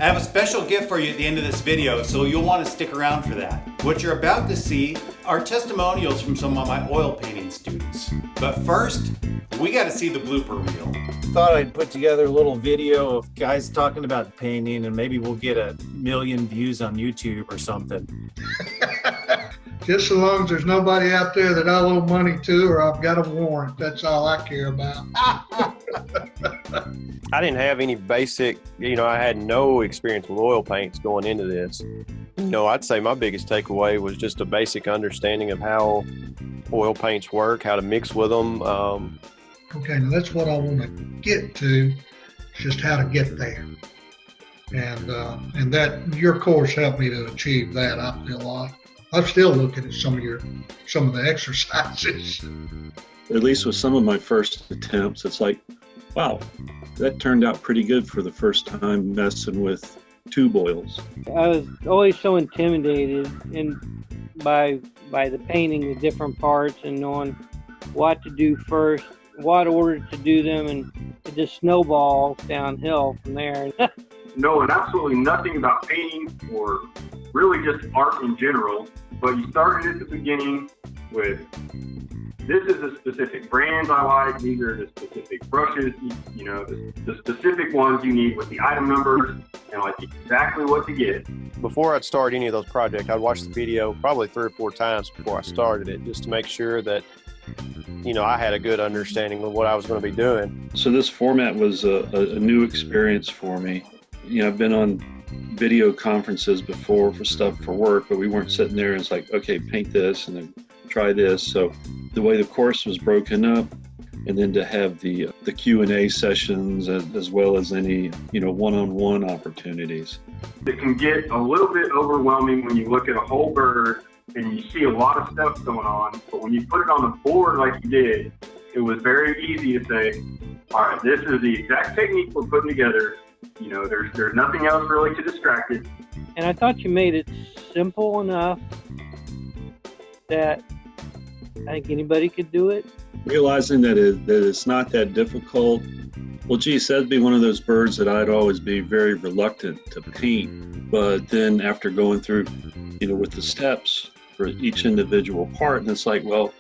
I have a special gift for you at the end of this video, so you'll want to stick around for that. What you're about to see are testimonials from some of my oil painting students. But first, we got to see the blooper reel. Thought I'd put together a little video of guys talking about painting, and maybe we'll get 1 million views on YouTube or something. Just so long as there's nobody out there that I owe money to or I've got a warrant, that's all I care about. I didn't have any basic, I had no experience with oil paints going into this. I'd say my biggest takeaway was just a basic understanding of how oil paints work, how to mix with them. Okay, now that's what I want to get to, just how to get there. And that your course helped me to achieve that, I feel like. I'm still looking at some of the exercises. At least with some of my first attempts, it's like, wow, that turned out pretty good for the first time messing with tube oils. I was always so intimidated by the painting, the different parts, and knowing what to do first, what order to do them, and it just snowballs downhill from there. Knowing absolutely nothing about painting or really just art in general, but you started at the beginning with, this is a specific brand I like, these are the specific brushes, the specific ones you need with the item numbers and like exactly what to get. Before I'd start any of those projects, I'd watch the video probably 3 or 4 times before I started it, just to make sure that I had a good understanding of what I was going to be doing. So this format was a new experience for me. I've been on video conferences before for stuff for work, but we weren't sitting there and it's like, okay, paint this and then try this. So the way the course was broken up, and then to have the Q&A sessions as well as any one-on-one opportunities. It can get a little bit overwhelming when you look at a whole bird and you see a lot of stuff going on, but when you put it on the board like you did, it was very easy to say, all right, this is the exact technique we're putting together. There's nothing else really to distract it. And I thought you made it simple enough that I think anybody could do it. Realizing that it's not that difficult. Well, geez, that'd be one of those birds that I'd always be very reluctant to paint. But then after going through, with the steps for each individual part, and it's like, well,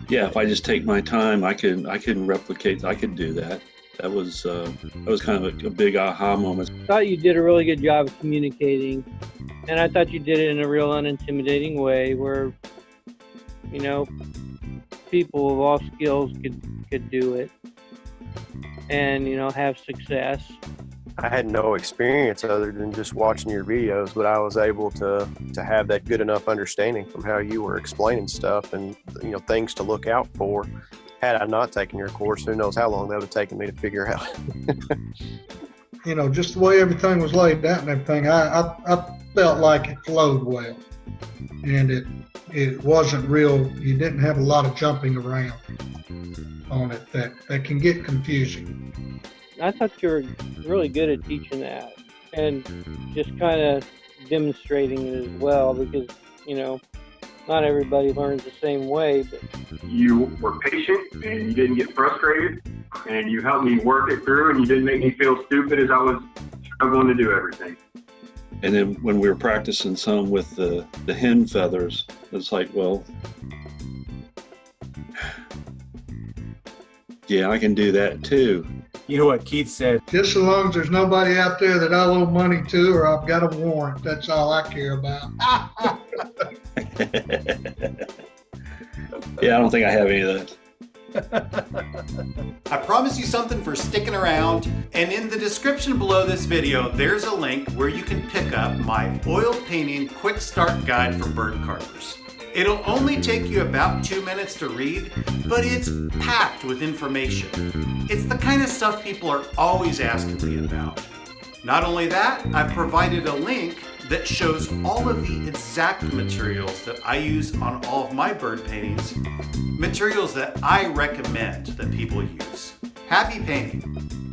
yeah, if I just take my time, I can replicate, I could do that. That was kind of a big aha moment. I thought you did a really good job of communicating, and I thought you did it in a real unintimidating way where, people of all skills could do it and, have success. I had no experience other than just watching your videos, but I was able to have that good enough understanding from how you were explaining stuff and, things to look out for. Had I not taken your course, who knows how long that would have taken me to figure out. Just the way everything was laid out and everything, I felt like it flowed well. And it wasn't real, you didn't have a lot of jumping around on it that can get confusing. I thought you were really good at teaching that and just kind of demonstrating it as well, because, not everybody learns the same way. But you were patient and you didn't get frustrated, and you helped me work it through, and you didn't make me feel stupid as I was struggling to do everything. And then when we were practicing some with the hen feathers, it's like, well, yeah, I can do that too. You know what Keith said? Just so long as there's nobody out there that I owe money to or I've got a warrant, that's all I care about. Yeah, I don't think I have any of that. I promise you something for sticking around, and in the description below this video, there's a link where you can pick up my oil painting quick start guide for bird carvers. It'll only take you about 2 minutes to read, but it's packed with information. It's the kind of stuff people are always asking me about. Not only that, I've provided a link that shows all of the exact materials that I use on all of my bird paintings, materials that I recommend that people use. Happy painting!